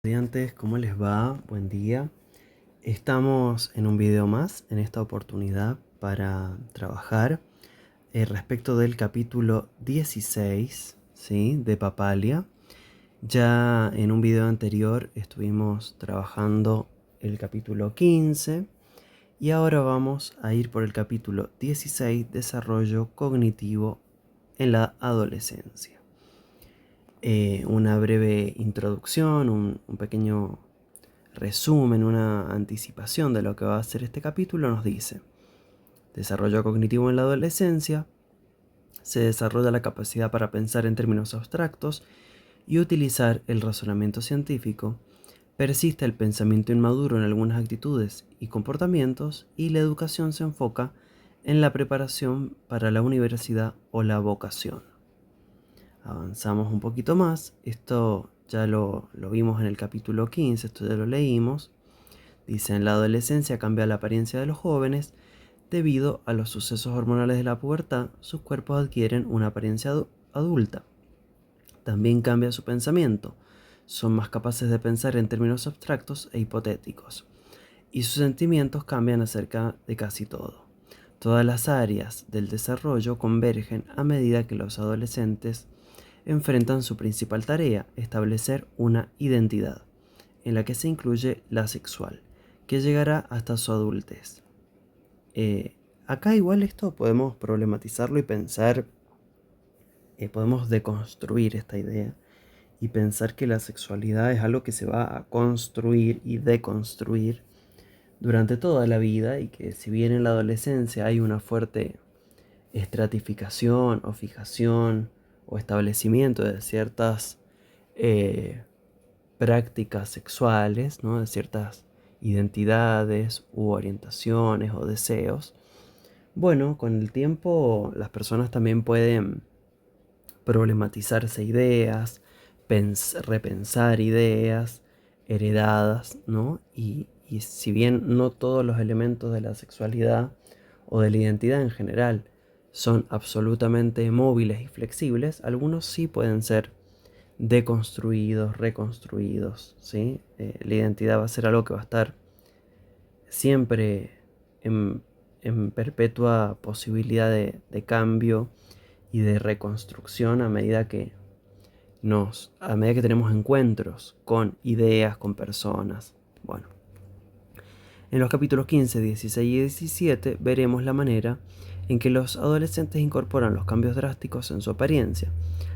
Estudiantes, ¿cómo les va? Buen día. Estamos en un video más en esta oportunidad para trabajar respecto del capítulo 16, ¿sí? De Papalia. Ya en un video anterior estuvimos trabajando el capítulo 15 y ahora vamos a ir por el capítulo 16, Desarrollo cognitivo en la adolescencia. Una breve introducción, un pequeño resumen, una anticipación de lo que va a ser este capítulo nos dice: desarrollo cognitivo en la adolescencia, se desarrolla la capacidad para pensar en términos abstractos y utilizar el razonamiento científico, persiste el pensamiento inmaduro en algunas actitudes y comportamientos y la educación se enfoca en la preparación para la universidad o la vocación. Avanzamos un poquito más, esto ya lo vimos en el capítulo 15, esto ya lo leímos. Dice: en la adolescencia cambia la apariencia de los jóvenes debido a los sucesos hormonales de la pubertad, sus cuerpos adquieren una apariencia adulta. También cambia su pensamiento, son más capaces de pensar en términos abstractos e hipotéticos, y sus sentimientos cambian acerca de casi todo. Todas las áreas del desarrollo convergen a medida que los adolescentes enfrentan su principal tarea, establecer una identidad, en la que se incluye la sexual, que llegará hasta su adultez. Acá igual esto podemos problematizarlo y pensar, podemos deconstruir esta idea y pensar que la sexualidad es algo que se va a construir y deconstruir durante toda la vida, y que si bien en la adolescencia hay una fuerte estratificación o fijación o establecimiento de ciertas prácticas sexuales, ¿no? De ciertas identidades u orientaciones o deseos, bueno, con el tiempo las personas también pueden problematizarse ideas, repensar ideas heredadas, ¿no? Y si bien no todos los elementos de la sexualidad o de la identidad en general son absolutamente móviles y flexibles, algunos sí pueden ser deconstruidos, reconstruidos, ¿sí? La identidad va a ser algo que va a estar siempre en, en perpetua posibilidad de cambio y de reconstrucción a medida que tenemos encuentros con ideas, con personas. Bueno, en los capítulos 15, 16 y 17 veremos la manera en que los adolescentes incorporan los cambios drásticos en su apariencia,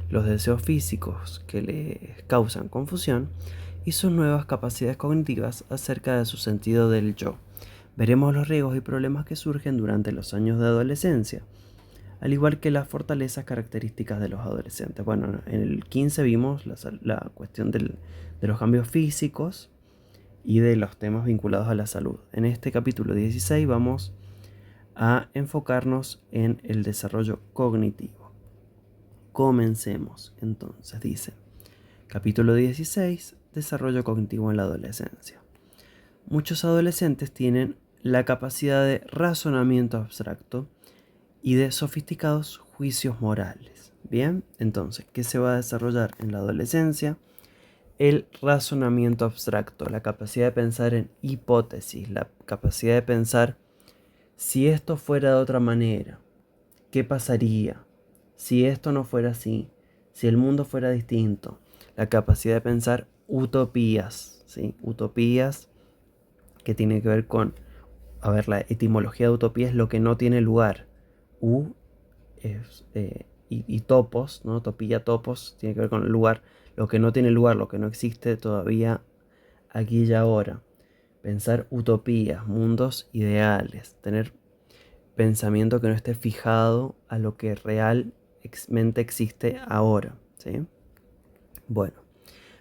los deseos físicos que les causan confusión y sus nuevas capacidades cognitivas acerca de su sentido del yo. Veremos los riesgos y problemas que surgen durante los años de adolescencia, al igual que las fortalezas características de los adolescentes. Bueno, en el 15 vimos la cuestión de los cambios físicos y de los temas vinculados a la salud. En este capítulo 16 vamos a enfocarnos en el desarrollo cognitivo. Comencemos entonces, dice: capítulo 16, desarrollo cognitivo en la adolescencia. Muchos adolescentes tienen la capacidad de razonamiento abstracto y de sofisticados juicios morales. Bien, entonces, ¿qué se va a desarrollar en la adolescencia? El razonamiento abstracto, la capacidad de pensar en hipótesis, la capacidad de pensar: si esto fuera de otra manera, ¿qué pasaría? Si esto no fuera así, si el mundo fuera distinto. La capacidad de pensar utopías, ¿sí? Utopías que tiene que ver con, a ver, la etimología de utopía es lo que no tiene lugar. Y topos, ¿no? Topía, topos, tiene que ver con el lugar, lo que no tiene lugar, lo que no existe todavía aquí y ahora. Pensar utopías, mundos ideales, tener pensamiento que no esté fijado a lo que realmente existe ahora, ¿sí? Bueno,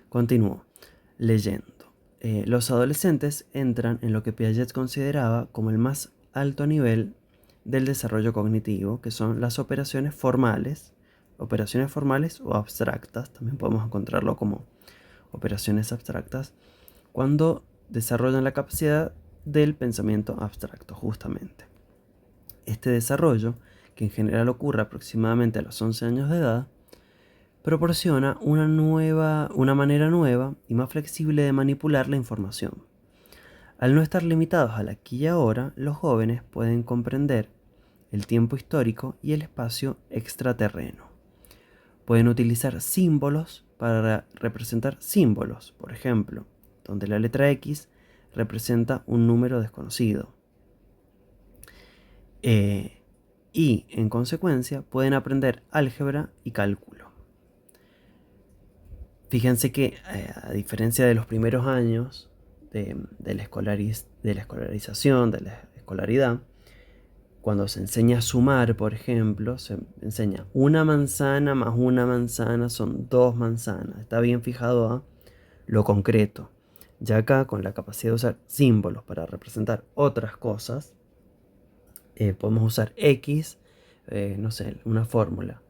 continúo leyendo. Los adolescentes entran en lo que Piaget consideraba como el más alto nivel del desarrollo cognitivo, que son las operaciones formales o abstractas, también podemos encontrarlo como operaciones abstractas, cuando desarrollan la capacidad del pensamiento abstracto, justamente. Este desarrollo, que en general ocurre aproximadamente a los 11 años de edad, proporciona una manera nueva y más flexible de manipular la información. Al no estar limitados al aquí y ahora, los jóvenes pueden comprender el tiempo histórico y el espacio extraterreno. Pueden utilizar símbolos para representar símbolos, por ejemplo, donde la letra X representa un número desconocido. Y, en consecuencia, pueden aprender álgebra y cálculo. Fíjense que, a diferencia de los primeros años de la escolarización, de la escolaridad, cuando se enseña a sumar, por ejemplo, se enseña una manzana más una manzana son 2 manzanas. Está bien fijado a lo concreto. Ya acá, con la capacidad de usar símbolos para representar otras cosas, podemos usar X, no sé, una fórmula.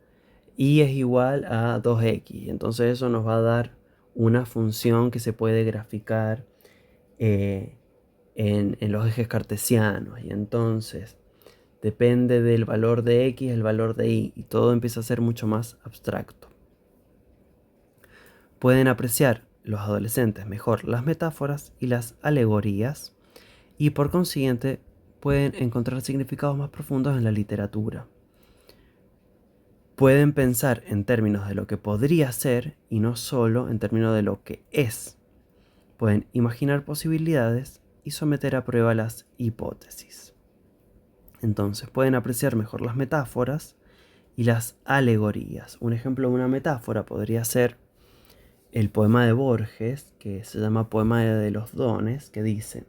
Y es igual a 2X. Entonces eso nos va a dar una función que se puede graficar en los ejes cartesianos. Y entonces depende del valor de X, el valor de Y. Y todo empieza a ser mucho más abstracto. Pueden apreciar los adolescentes mejor las metáforas y las alegorías. Y por consiguiente pueden encontrar significados más profundos en la literatura. Pueden pensar en términos de lo que podría ser y no solo en términos de lo que es. Pueden imaginar posibilidades y someter a prueba las hipótesis. Entonces pueden apreciar mejor las metáforas y las alegorías. Un ejemplo de una metáfora podría ser el poema de Borges, que se llama Poema de los Dones, que dice: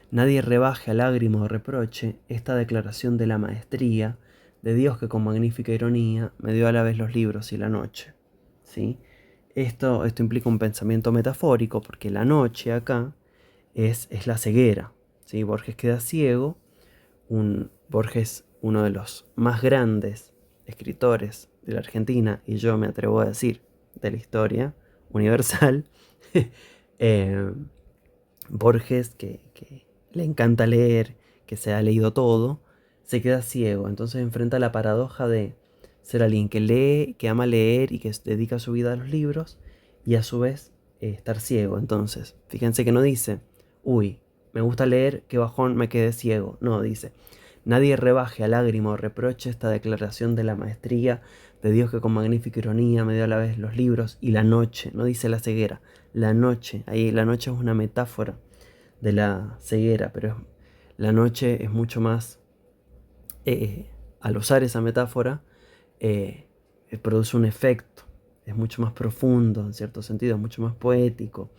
nadie rebaje a lágrima o reproche esta declaración de la maestría de Dios que con magnífica ironía me dio a la vez los libros y la noche. ¿Sí? Esto implica un pensamiento metafórico, porque la noche acá es la ceguera. ¿Sí? Borges queda ciego. Borges, uno de los más grandes escritores de la Argentina, y yo me atrevo a decir de la historia universal. Borges, que le encanta leer, que se ha leído todo, se queda ciego. Entonces enfrenta la paradoja de ser alguien que lee, que ama leer y que dedica su vida a los libros, y a su vez estar ciego. Entonces, fíjense que no dice, uy, me gusta leer, qué bajón, me quedé ciego. No, dice, nadie rebaje a lágrima o reproche esta declaración de la maestría de Dios que con magnífica ironía me dio a la vez los libros y la noche. No dice la ceguera, la noche. Ahí la noche es una metáfora de la ceguera, pero la noche es mucho más, al usar esa metáfora, produce un efecto, es mucho más profundo en cierto sentido, es mucho más poético.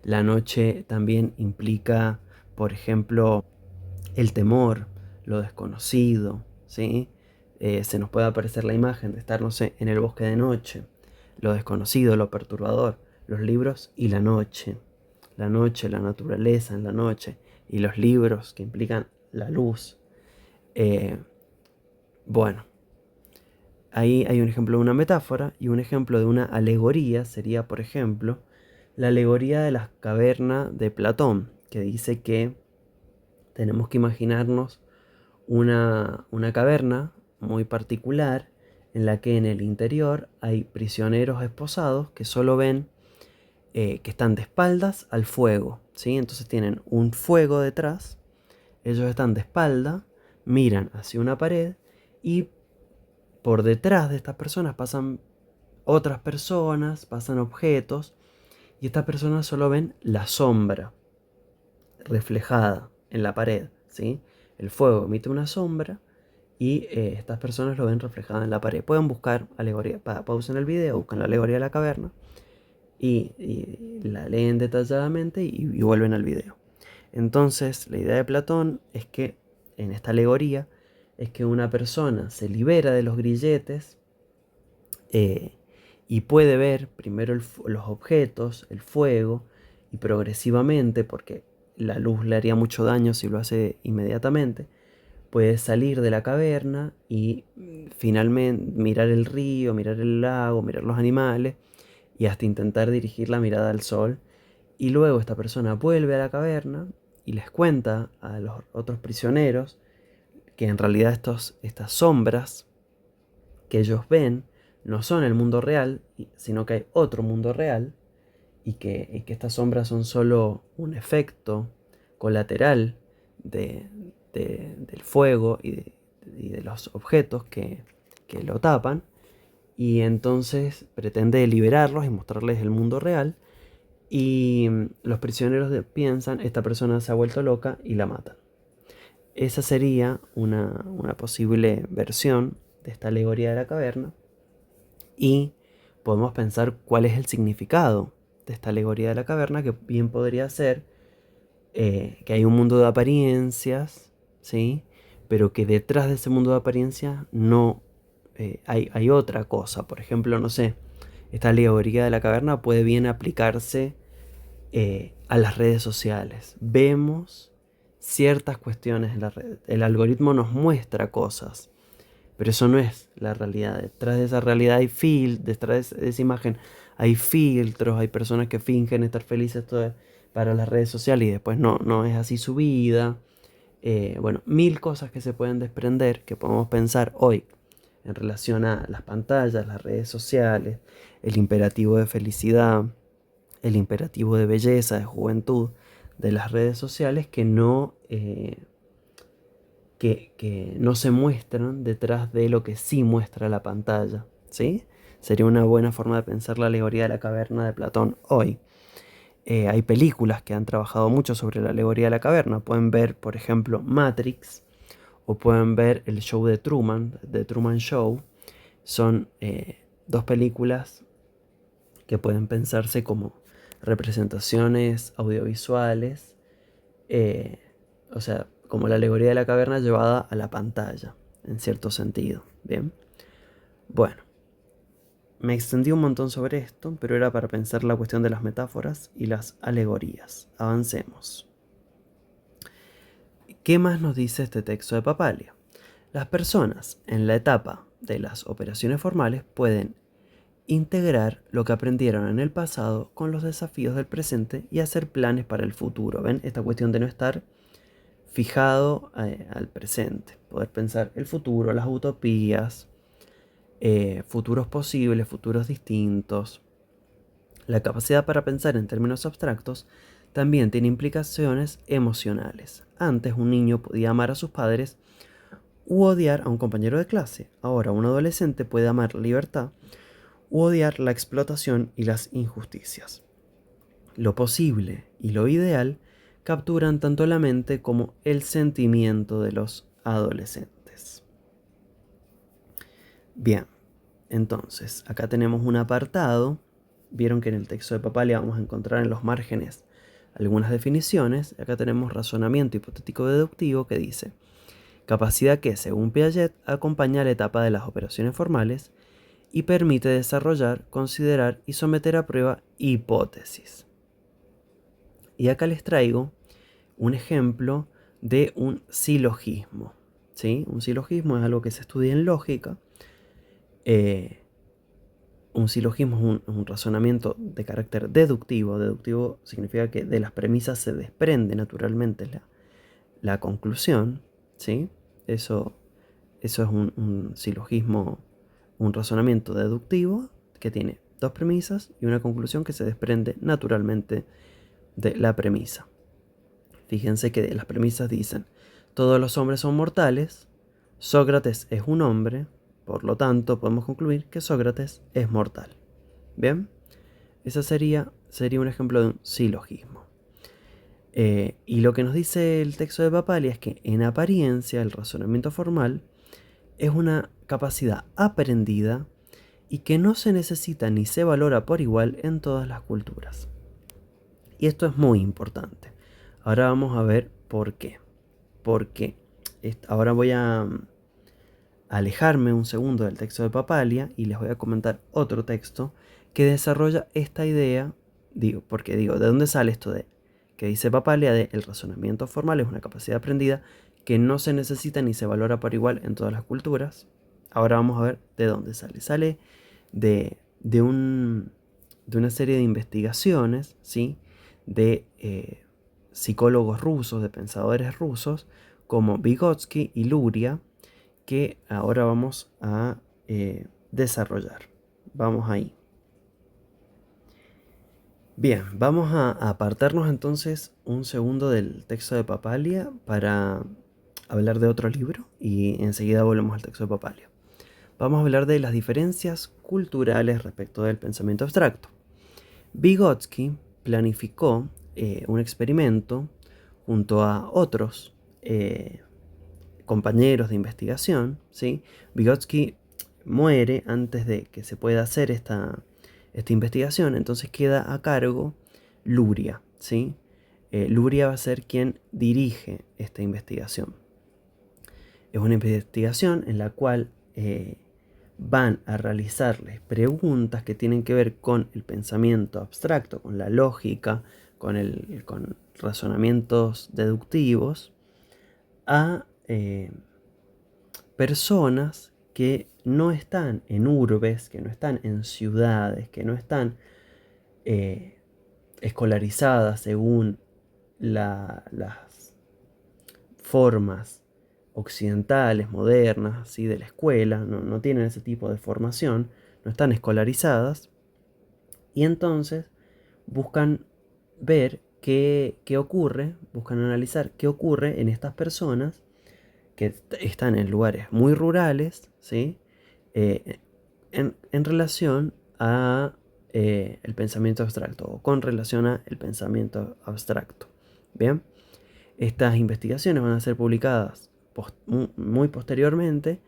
La noche también implica, por ejemplo, el temor, lo desconocido, ¿sí? Se nos puede aparecer la imagen de estar, no sé, en el bosque de noche, lo desconocido, lo perturbador, los libros y la noche, la naturaleza en la noche, y los libros que implican la luz. Bueno, ahí hay un ejemplo de una metáfora, y un ejemplo de una alegoría sería, por ejemplo, la alegoría de la caverna de Platón, que dice que tenemos que imaginarnos una caverna muy particular en la que en el interior hay prisioneros esposados que solo ven, que están de espaldas al fuego, ¿sí? Entonces tienen un fuego detrás, ellos están de espalda, miran hacia una pared, y por detrás de estas personas pasan otras personas, pasan objetos, y estas personas solo ven la sombra reflejada en la pared, ¿sí? El fuego emite una sombra y estas personas lo ven reflejado en la pared. Pueden buscar alegoría, pausen el video, buscan la alegoría de la caverna y la leen detalladamente y vuelven al video. Entonces, la idea de Platón es que, en esta alegoría, es que una persona se libera de los grilletes, y puede ver primero los objetos, el fuego, y progresivamente, porque la luz le haría mucho daño si lo hace inmediatamente, puede salir de la caverna y finalmente mirar el río, mirar el lago, mirar los animales, y hasta intentar dirigir la mirada al sol. Y luego esta persona vuelve a la caverna y les cuenta a los otros prisioneros que en realidad estas sombras que ellos ven no son el mundo real, sino que hay otro mundo real y que estas sombras son solo un efecto colateral del fuego y de los objetos que lo tapan, y entonces pretende liberarlos y mostrarles el mundo real, y los prisioneros piensan, esta persona se ha vuelto loca, y la matan. Esa sería una posible versión de esta alegoría de la caverna, y podemos pensar cuál es el significado de esta alegoría de la caverna, que bien podría ser que hay un mundo de apariencias, ¿sí? Pero que detrás de ese mundo de apariencias no hay otra cosa. Por ejemplo, no sé, esta alegoría de la caverna puede bien aplicarse a las redes sociales. Vemos ciertas cuestiones en la red. El algoritmo nos muestra cosas, pero eso no es la realidad. Detrás de esa realidad hay detrás de esa imagen hay filtros, hay personas que fingen estar felices para las redes sociales y después no es así su vida. Bueno, mil cosas que se pueden desprender, que podemos pensar hoy en relación a las pantallas, las redes sociales, el imperativo de felicidad, el imperativo de belleza, de juventud de las redes sociales, que no se muestran detrás de lo que sí muestra la pantalla, ¿sí? Sería una buena forma de pensar la alegoría de la caverna de Platón hoy. Hay películas que han trabajado mucho sobre la alegoría de la caverna. Pueden ver, por ejemplo, Matrix, o pueden ver el show de Truman, The Truman Show. Son dos películas que pueden pensarse como representaciones audiovisuales, eh, o sea, como la alegoría de la caverna llevada a la pantalla, en cierto sentido. Bien, bueno, me extendí un montón sobre esto, pero era para pensar la cuestión de las metáforas y las alegorías. Avancemos. ¿Qué más nos dice este texto de Papalia? Las personas en la etapa de las operaciones formales pueden integrar lo que aprendieron en el pasado con los desafíos del presente y hacer planes para el futuro. ¿Ven? Esta cuestión de no estar fijado al presente. Poder pensar el futuro, las utopías, futuros posibles, futuros distintos. La capacidad para pensar en términos abstractos también tiene implicaciones emocionales. Antes un niño podía amar a sus padres u odiar a un compañero de clase. Ahora un adolescente puede amar la libertad u odiar la explotación y las injusticias. Lo posible y lo ideal capturan tanto la mente como el sentimiento de los adolescentes. Bien, entonces acá tenemos un apartado. Vieron que en el texto de Papalia vamos a encontrar en los márgenes algunas definiciones. Acá tenemos razonamiento hipotético deductivo, que dice: capacidad que, según Piaget, acompaña la etapa de las operaciones formales y permite desarrollar, considerar y someter a prueba hipótesis. Y acá les traigo un ejemplo de un silogismo, ¿sí? Un silogismo es algo que se estudia en lógica. Un silogismo es un razonamiento de carácter deductivo. Deductivo significa que de las premisas se desprende naturalmente la conclusión, ¿sí? Eso es un silogismo, un razonamiento deductivo que tiene dos premisas y una conclusión que se desprende naturalmente de la premisa. Fíjense que las premisas dicen: todos los hombres son mortales, Sócrates es un hombre, por lo tanto podemos concluir que Sócrates es mortal. Bien, ese sería un ejemplo de un silogismo. Y lo que nos dice el texto de Papalia es que en apariencia el razonamiento formal es una capacidad aprendida y que no se necesita ni se valora por igual en todas las culturas. Y esto es muy importante. Ahora vamos a ver por qué. Porque ahora voy a alejarme un segundo del texto de Papalia y les voy a comentar otro texto que desarrolla esta idea. Porque ¿de dónde sale esto de que dice Papalia de el razonamiento formal es una capacidad aprendida que no se necesita ni se valora por igual en todas las culturas? Ahora vamos a ver de dónde sale. Sale de una serie de investigaciones, ¿sí? De psicólogos rusos, de pensadores rusos, como Vygotsky y Luria, que ahora vamos a desarrollar. vamos ahí. Bien, vamos a apartarnos entonces un segundo del texto de Papalia para hablar de otro libro y enseguida volvemos al texto de Papalia. Vamos a hablar de las diferencias culturales respecto del pensamiento abstracto. Vygotsky planificó un experimento junto a otros compañeros de investigación, ¿sí? Vygotsky muere antes de que se pueda hacer esta investigación, entonces queda a cargo Luria, ¿sí? Luria va a ser quien dirige esta investigación. Es una investigación en la cual van a realizarles preguntas que tienen que ver con el pensamiento abstracto, con la lógica, con razonamientos deductivos, a personas que no están en urbes, que no están en ciudades, que no están escolarizadas según las formas occidentales, modernas, así de la escuela, no tienen ese tipo de formación, no están escolarizadas, y entonces buscan ver qué ocurre, buscan analizar qué ocurre en estas personas que están en lugares muy rurales, ¿sí? En relación a el pensamiento abstracto o con relación a el pensamiento abstracto. Bien, estas investigaciones van a ser publicadas muy posteriormente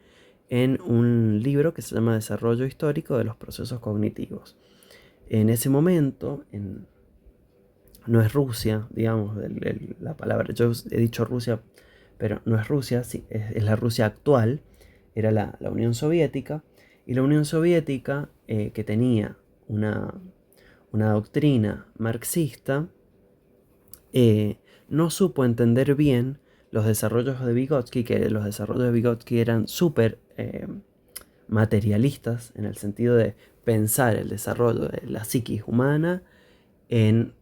en un libro que se llama Desarrollo Histórico de los Procesos Cognitivos. En ese momento, no es Rusia, digamos, la palabra, yo he dicho Rusia, pero no es Rusia, sí, es la Rusia actual, era la Unión Soviética, y la Unión Soviética, que tenía una doctrina marxista, no supo entender bien los desarrollos de Vygotsky, que los desarrollos de Vygotsky eran súper materialistas, en el sentido de pensar el desarrollo de la psiquis humana en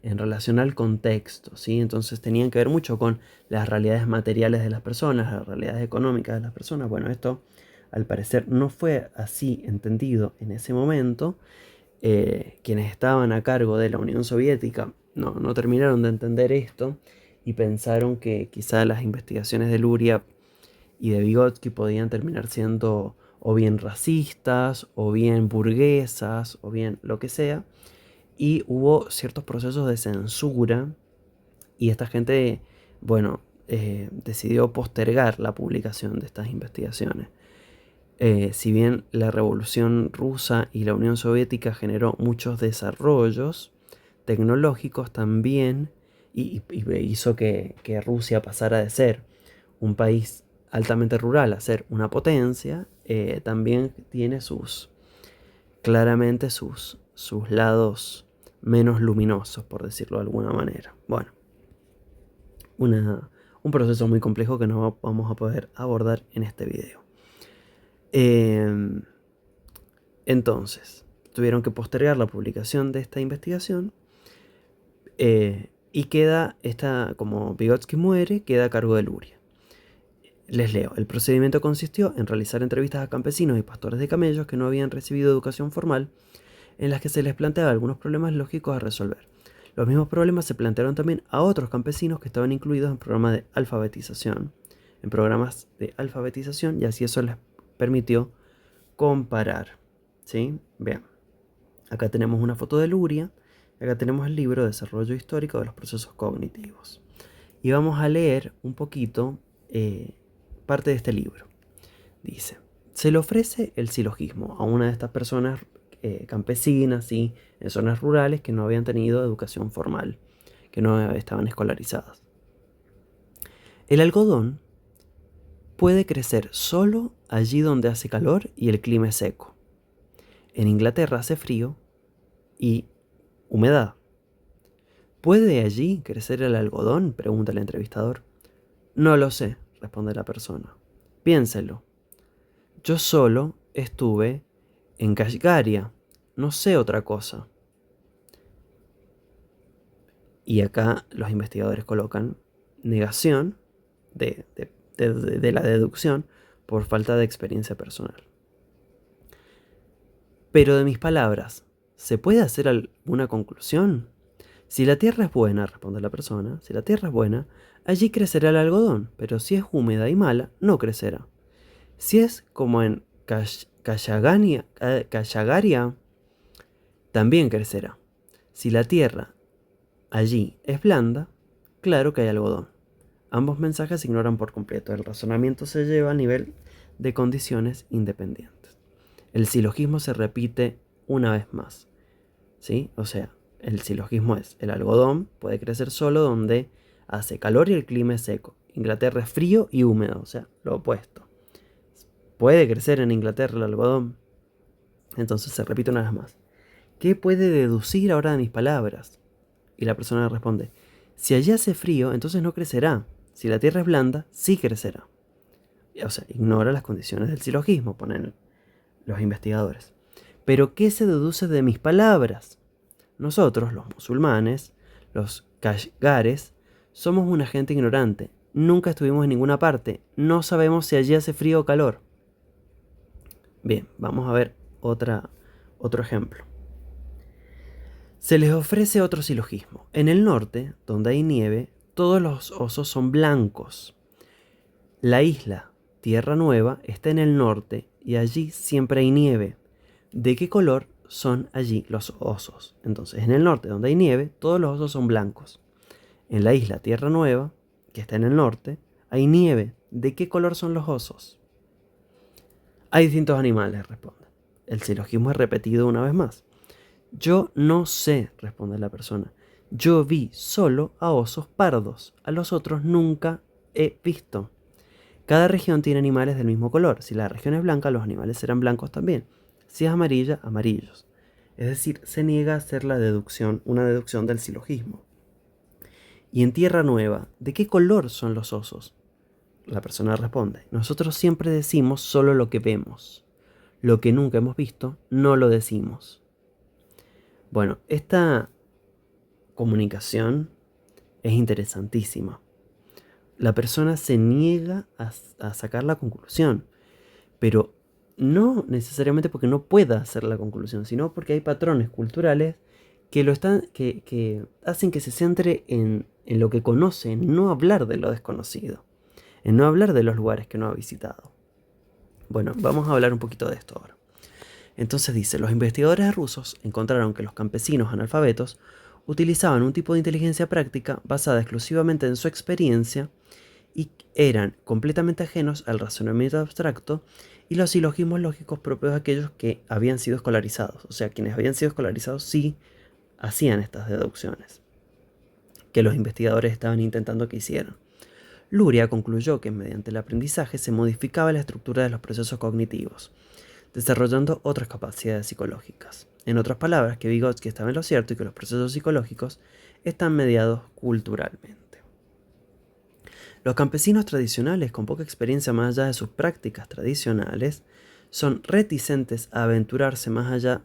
relación al contexto, ¿sí? Entonces tenían que ver mucho con las realidades materiales de las personas, las realidades económicas de las personas. Bueno, esto al parecer no fue así entendido en ese momento. Quienes estaban a cargo de la Unión Soviética no terminaron de entender esto y pensaron que quizá las investigaciones de Luria y de Vygotsky podían terminar siendo o bien racistas, o bien burguesas, o bien lo que sea. Y hubo ciertos procesos de censura y esta gente, bueno, decidió postergar la publicación de estas investigaciones. Si bien la Revolución Rusa y la Unión Soviética generó muchos desarrollos tecnológicos, también hizo que Rusia pasara de ser un país altamente rural a ser una potencia, también tiene claramente sus lados menos luminosos, por decirlo de alguna manera. Bueno, un proceso muy complejo que no vamos a poder abordar en este video. Entonces, tuvieron que postergar la publicación de esta investigación y queda como Vygotsky muere, queda a cargo de Luria. Les leo. El procedimiento consistió en realizar entrevistas a campesinos y pastores de camellos que no habían recibido educación formal, en las que se les planteaba algunos problemas lógicos a resolver. Los mismos problemas se plantearon también a otros campesinos que estaban incluidos en programas de alfabetización, y así eso les permitió comparar. ¿Sí? Vean, acá tenemos una foto de Luria, acá tenemos el libro Desarrollo Histórico de los Procesos Cognitivos. Y vamos a leer un poquito parte de este libro. Dice: se le ofrece el silogismo a una de estas personas campesinas, ¿sí? En zonas rurales que no habían tenido educación formal, que no estaban escolarizadas. El algodón puede crecer solo allí donde hace calor y el clima es seco. En Inglaterra hace frío y humedad. ¿Puede allí crecer el algodón?, pregunta el entrevistador. No lo sé, responde la persona. Piénselo. Yo solo estuve en Kashgaria, no sé otra cosa. Y acá los investigadores colocan negación de la deducción por falta de experiencia personal. Pero de mis palabras, ¿se puede hacer alguna conclusión? Si la tierra es buena, responde la persona, si la tierra es buena, allí crecerá el algodón, pero si es húmeda y mala, no crecerá. Si es como en Callagaria, también crecerá. Si la tierra allí es blanda, claro que hay algodón. Ambos mensajes se ignoran por completo. El razonamiento se lleva a nivel de condiciones independientes. El silogismo se repite una vez más, ¿sí? O sea, el silogismo es: el algodón puede crecer solo donde hace calor y el clima es seco. Inglaterra es frío y húmedo, o sea, lo opuesto. ¿Puede crecer en Inglaterra el algodón? Entonces se repite una vez más. ¿Qué puede deducir ahora de mis palabras? Y la persona responde: si allí hace frío, entonces no crecerá. Si la tierra es blanda, sí crecerá. O sea, ignora las condiciones del silogismo, ponen los investigadores. Pero ¿qué se deduce de mis palabras? Nosotros, los musulmanes, los kashgares, somos una gente ignorante. Nunca estuvimos en ninguna parte. No sabemos si allí hace frío o calor. Bien, vamos a ver otro ejemplo. Se les ofrece otro silogismo. En el norte, donde hay nieve, todos los osos son blancos. La isla Tierra Nueva está en el norte y allí siempre hay nieve. ¿De qué color son allí los osos? Entonces, en el norte, donde hay nieve, todos los osos son blancos. En la isla Tierra Nueva, que está en el norte, hay nieve. ¿De qué color son los osos? Hay distintos animales, responde. El silogismo es repetido una vez más. Yo no sé, responde la persona. Yo vi solo a osos pardos. A los otros nunca he visto. Cada región tiene animales del mismo color. Si la región es blanca, los animales serán blancos también. Si es amarilla, amarillos. Es decir, se niega a hacer una deducción del silogismo. Y en Tierra Nueva, ¿de qué color son los osos? La persona responde: nosotros siempre decimos solo lo que vemos. Lo que nunca hemos visto, no lo decimos. Bueno, esta comunicación es interesantísima. La persona se niega a sacar la conclusión, pero no necesariamente porque no pueda hacer la conclusión, sino porque hay patrones culturales que hacen que se centre en lo que conoce, en no hablar de lo desconocido, en no hablar de los lugares que no ha visitado. Bueno, vamos a hablar un poquito de esto ahora. Entonces dice: los investigadores rusos encontraron que los campesinos analfabetos utilizaban un tipo de inteligencia práctica basada exclusivamente en su experiencia y eran completamente ajenos al razonamiento abstracto y los silogismos lógicos propios de aquellos que habían sido escolarizados. O sea, quienes habían sido escolarizados sí hacían estas deducciones que los investigadores estaban intentando que hicieran. Luria concluyó que mediante el aprendizaje se modificaba la estructura de los procesos cognitivos, desarrollando otras capacidades psicológicas. En otras palabras, que Vygotsky estaba en lo cierto y que los procesos psicológicos están mediados culturalmente. Los campesinos tradicionales, con poca experiencia más allá de sus prácticas tradicionales, son reticentes a aventurarse más allá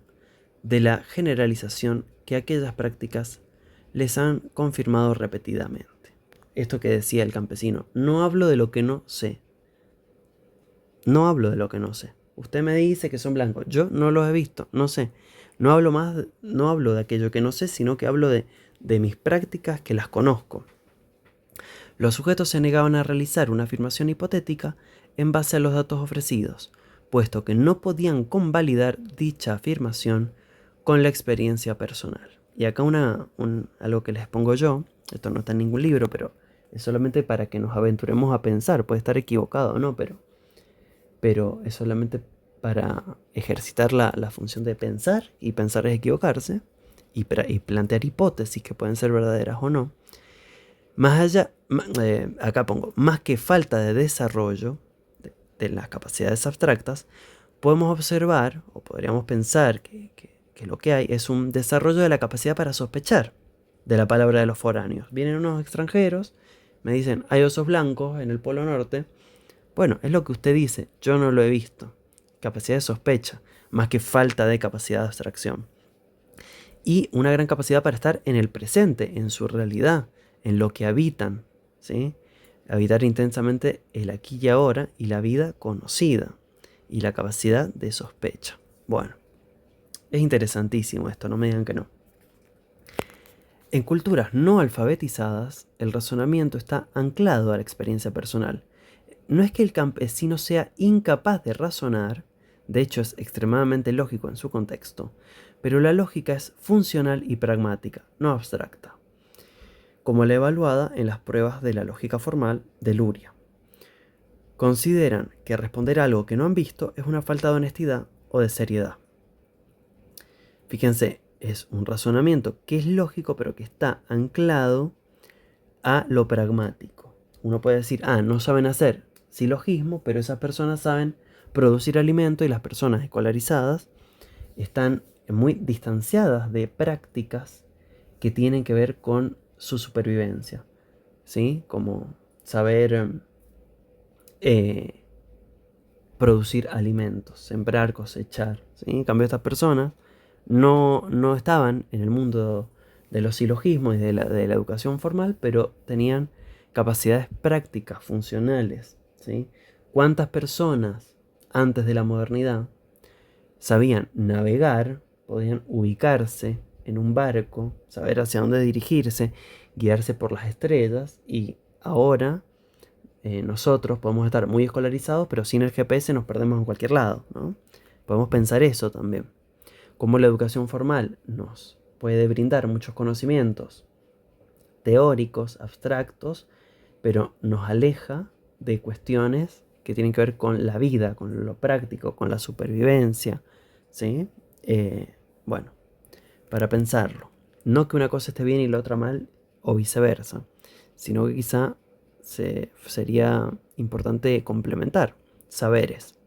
de la generalización que aquellas prácticas les han confirmado repetidamente. Esto que decía el campesino: no hablo de lo que no sé. No hablo de lo que no sé. Usted me dice que son blancos. Yo no los he visto, no sé. No hablo de aquello que no sé, sino que hablo de mis prácticas que las conozco. Los sujetos se negaban a realizar una afirmación hipotética en base a los datos ofrecidos, puesto que no podían convalidar dicha afirmación con la experiencia personal. Y acá algo que les pongo yo, esto no está en ningún libro, pero es solamente para que nos aventuremos a pensar. Puede estar equivocado o no, pero es solamente para ejercitar la función de pensar, y pensar es equivocarse, y plantear hipótesis que pueden ser verdaderas o no. Más allá, acá pongo: más que falta de desarrollo de las capacidades abstractas, podemos observar, o podríamos pensar que lo que hay es un desarrollo de la capacidad para sospechar de la palabra de los foráneos. Vienen unos extranjeros, me dicen: hay osos blancos en el Polo Norte. Bueno, es lo que usted dice, yo no lo he visto. Capacidad de sospecha, más que falta de capacidad de abstracción. Y una gran capacidad para estar en el presente, en su realidad, en lo que habitan, ¿sí? Habitar intensamente el aquí y ahora y la vida conocida, y la capacidad de sospecha. Bueno, Es interesantísimo esto, no me digan que no. En culturas no alfabetizadas, el razonamiento está anclado a la experiencia personal. No es que el campesino sea incapaz de razonar, de hecho es extremadamente lógico en su contexto, pero la lógica es funcional y pragmática, no abstracta, como la evaluada en las pruebas de la lógica formal de Luria. Consideran que responder a algo que no han visto es una falta de honestidad o de seriedad. Fíjense, es un razonamiento que es lógico, pero que está anclado a lo pragmático. Uno puede decir, no saben hacer silogismo, pero esas personas saben producir alimento y las personas escolarizadas están muy distanciadas de prácticas que tienen que ver con su supervivencia, ¿sí? Como saber producir alimentos, sembrar, cosechar, ¿sí? En cambio, estas personas no estaban en el mundo de los silogismos y de la educación formal, pero tenían capacidades prácticas, funcionales, ¿sí? ¿Cuántas personas antes de la modernidad sabían navegar, podían ubicarse en un barco, saber hacia dónde dirigirse, guiarse por las estrellas, y ahora nosotros podemos estar muy escolarizados, pero sin el GPS nos perdemos en cualquier lado, ¿no? Podemos pensar eso también. Cómo la educación formal nos puede brindar muchos conocimientos teóricos, abstractos, pero nos aleja de cuestiones que tienen que ver con la vida, con lo práctico, con la supervivencia, ¿sí? Bueno, para pensarlo. No que una cosa esté bien y la otra mal, o viceversa, sino que quizá sería importante complementar saberes.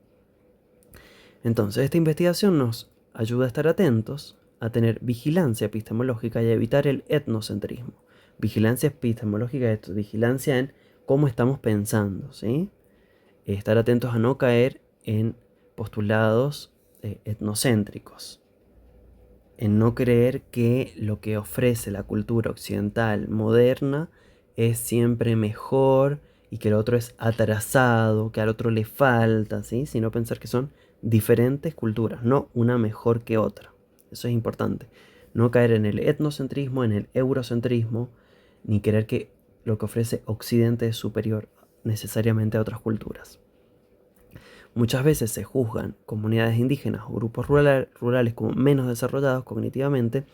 Entonces, esta investigación nos ayuda a estar atentos, a tener vigilancia epistemológica y a evitar el etnocentrismo. Vigilancia epistemológica es vigilancia en cómo estamos pensando, ¿sí? Estar atentos a no caer en postulados etnocéntricos, en no creer que lo que ofrece la cultura occidental moderna es siempre mejor y que el otro es atrasado, que al otro le falta, ¿sí? Sino pensar que son diferentes culturas, no una mejor que otra. Eso es importante. No caer en el etnocentrismo, en el eurocentrismo, ni creer que lo que ofrece Occidente es superior necesariamente a otras culturas. Muchas veces se juzgan comunidades indígenas o grupos rurales como menos desarrollados cognitivamente,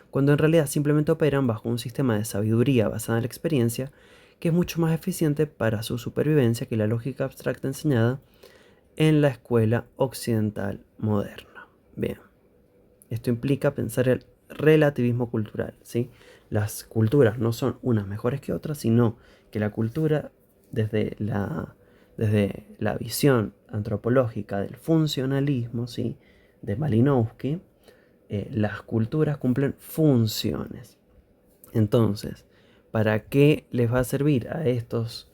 cuando en realidad simplemente operan bajo un sistema de sabiduría basada en la experiencia que es mucho más eficiente para su supervivencia que la lógica abstracta enseñada en la escuela occidental moderna. Bien, esto implica pensar el relativismo cultural, ¿sí? Las culturas no son unas mejores que otras, sino que la cultura, desde la visión antropológica del funcionalismo, ¿sí? De Malinowski, las culturas cumplen funciones. Entonces, ¿para qué les va a servir a estos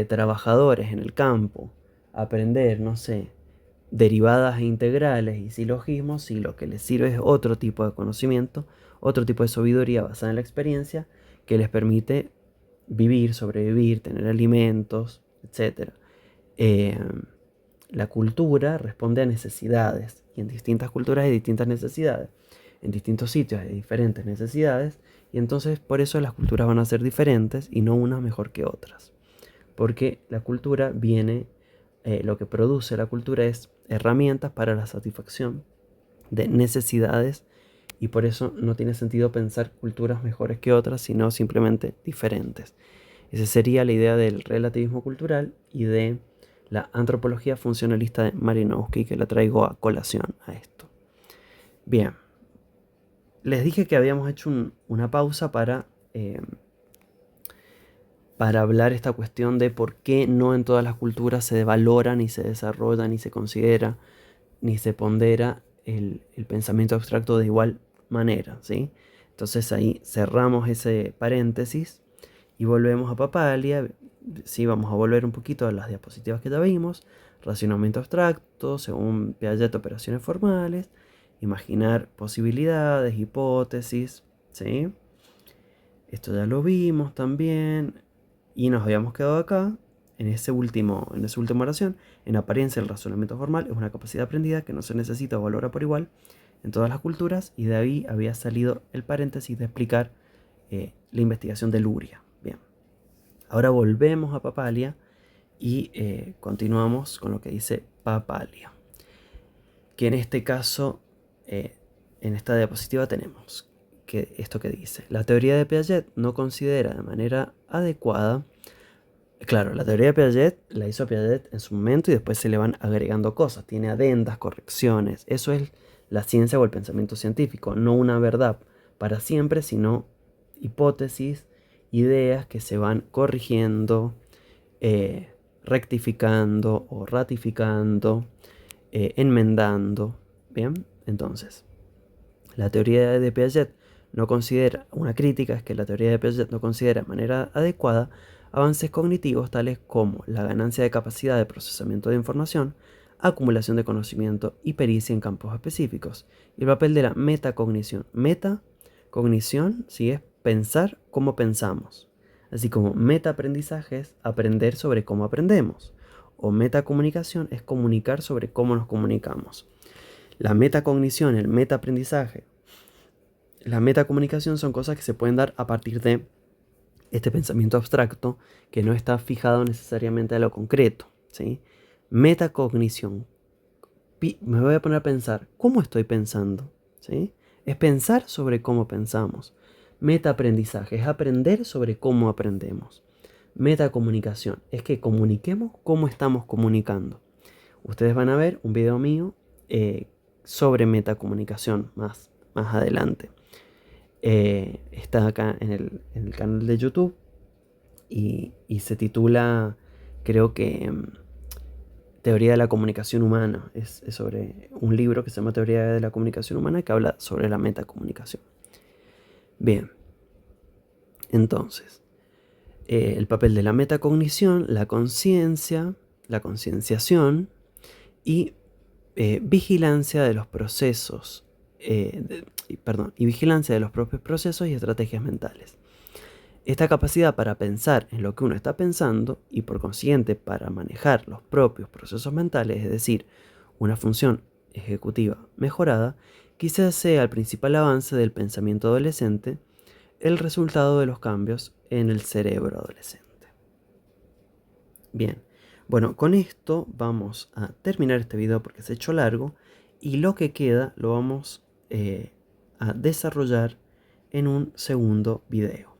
trabajadores en el campo aprender, no sé, derivadas e integrales y silogismos si lo que les sirve es otro tipo de conocimiento, otro tipo de sabiduría basada en la experiencia que les permite vivir, sobrevivir, tener alimentos, etcétera? La cultura responde a necesidades y en distintas culturas hay distintas necesidades, en distintos sitios hay diferentes necesidades, y entonces por eso las culturas van a ser diferentes y no unas mejor que otras, porque la cultura viene, lo que produce la cultura es herramientas para la satisfacción de necesidades, y por eso no tiene sentido pensar culturas mejores que otras, sino simplemente diferentes. Esa sería la idea del relativismo cultural y de la antropología funcionalista de Malinowski, que la traigo a colación a esto. Bien, les dije que habíamos hecho una pausa para hablar esta cuestión de por qué no en todas las culturas se valora, ni se desarrolla, ni se considera, ni se pondera el pensamiento abstracto de igual manera, ¿sí? Entonces ahí cerramos ese paréntesis y volvemos a Papalia. Sí, vamos a volver un poquito a las diapositivas que ya vimos. Racionamiento abstracto, según Piaget, operaciones formales, imaginar posibilidades, hipótesis, ¿sí? Esto ya lo vimos también. Y nos habíamos quedado acá, en esa última oración. En apariencia, el razonamiento formal es una capacidad aprendida que no se necesita o valora por igual en todas las culturas, y de ahí había salido el paréntesis de explicar la investigación de Luria. Bien, ahora volvemos a Papalia y continuamos con lo que dice Papalia, que en este caso, en esta diapositiva tenemos que esto que dice: la teoría de Piaget no considera de manera adecuada. Claro, la teoría de Piaget la hizo Piaget en su momento y después se le van agregando cosas, tiene adendas, correcciones. Eso es la ciencia o el pensamiento científico, no una verdad para siempre, sino hipótesis, ideas que se van corrigiendo, rectificando o ratificando, enmendando. Bien, entonces, la teoría de Piaget no considera, una crítica es que la teoría de Piaget no considera de manera adecuada avances cognitivos tales como la ganancia de capacidad de procesamiento de información, acumulación de conocimiento y pericia en campos específicos, y el papel de la metacognición. Metacognición, sí, es pensar cómo pensamos, así como metaaprendizaje es aprender sobre cómo aprendemos, o metacomunicación es comunicar sobre cómo nos comunicamos. La metacognición, el metaaprendizaje, la metacomunicación son cosas que se pueden dar a partir de este pensamiento abstracto que no está fijado necesariamente a lo concreto, ¿sí? Metacognición. Me voy a poner a pensar, ¿cómo estoy pensando? ¿Sí? Es pensar sobre cómo pensamos. Metaaprendizaje es aprender sobre cómo aprendemos. Metacomunicación es que comuniquemos cómo estamos comunicando. Ustedes van a ver un video mío sobre metacomunicación más adelante. Está acá en el canal de YouTube y se titula, creo que, Teoría de la comunicación humana. Es sobre un libro que se llama Teoría de la comunicación humana, que habla sobre la metacomunicación. Bien, entonces, el papel de la metacognición, la conciencia, la concienciación y vigilancia de los procesos, y vigilancia de los propios procesos y estrategias mentales. Esta capacidad para pensar en lo que uno está pensando y por consiguiente para manejar los propios procesos mentales, es decir, una función ejecutiva mejorada, quizás sea el principal avance del pensamiento adolescente, el resultado de los cambios en el cerebro adolescente. Bien, bueno, con esto vamos a terminar este video porque se ha hecho largo y lo que queda lo vamos a desarrollar en un segundo video.